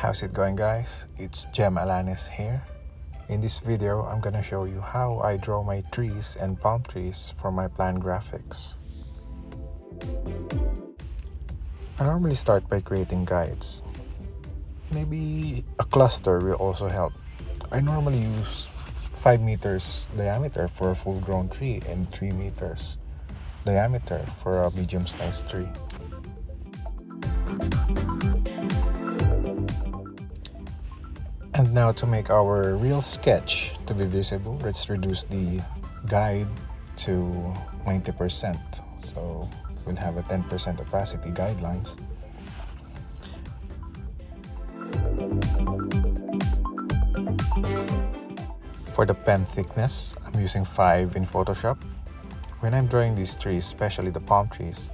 How's it going, guys? It's Jem Alanis here. In this video, I'm gonna show you how I draw my trees and palm trees for my plan graphics. I normally start by creating guides. Maybe a cluster will also help. I normally use 5 meters diameter for a full-grown tree and 3 meters diameter for a medium-sized tree. And now to make our real sketch to be visible, let's reduce the guide to 90%. So we'll have a 10% opacity guidelines. For the pen thickness, I'm using 5 in Photoshop. When I'm drawing these trees, especially the palm trees,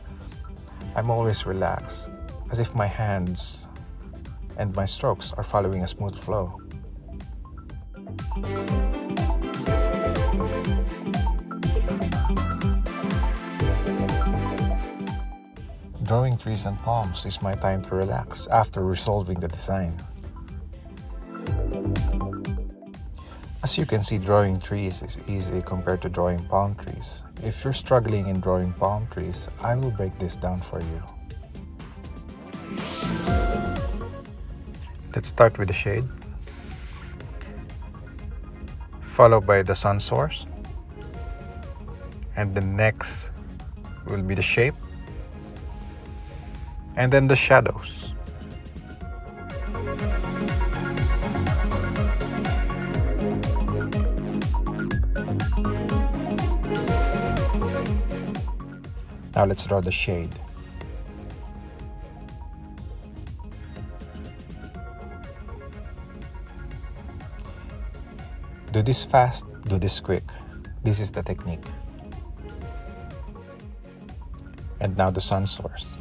I'm always relaxed, as if my hands and my strokes are following a smooth flow. Drawing trees and palms is my time to relax after resolving the design. As you can see, drawing trees is easy compared to drawing palm trees. If you're struggling in drawing palm trees, I will break this down for you. Let's start with the shade, followed by the sun source, and the next will be the shape, and then the shadows. Now let's draw the shade. Do this fast, do this quick. This is the technique. And now the sun source.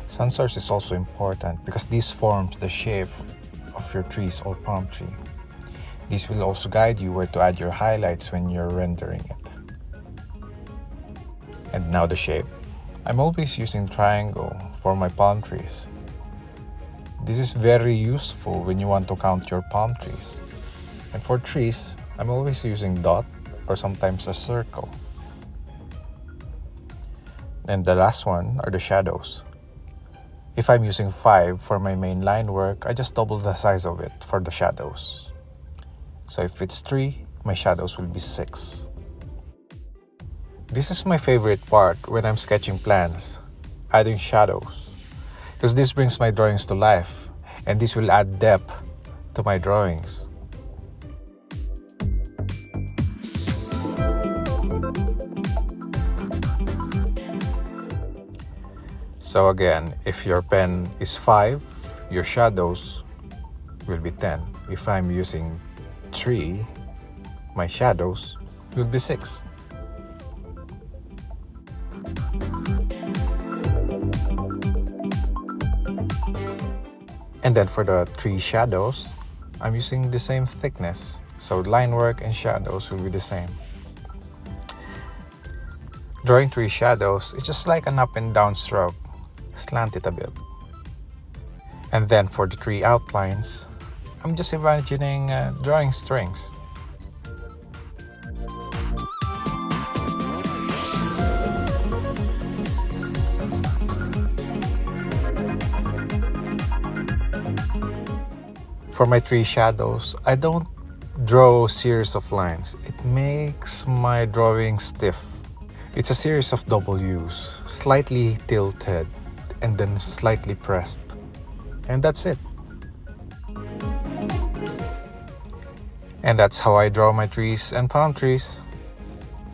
Sun source is also important because this forms the shape of your trees or palm tree. This will also guide you where to add your highlights when you're rendering it. And now the shape. I'm always using triangle for my palm trees. This is very useful when you want to count your palm trees. And for trees, I'm always using dot or sometimes a circle. And the last one are the shadows. If I'm using 5 for my main line work, I just double the size of it for the shadows. So if it's 3, my shadows will be 6. This is my favorite part when I'm sketching plans, adding shadows, because this brings my drawings to life, and this will add depth to my drawings. So again, if your pen is 5, your shadows will be 10. If I'm using 3, my shadows will be 6. And then for the 3 shadows, I'm using the same thickness. So line work and shadows will be the same. Drawing 3 shadows, it's just like an up and down stroke. Slant it a bit. And then for the 3 outlines, I'm just imagining drawing strings. For my 3 shadows, I don't draw a series of lines. It makes my drawing stiff. It's a series of W's, slightly tilted and then slightly pressed. And that's it. And that's how I draw my trees and palm trees.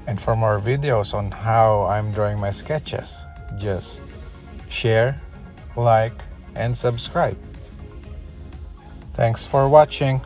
And for more videos on how I'm drawing my sketches, just share, like, and subscribe. Thanks for watching.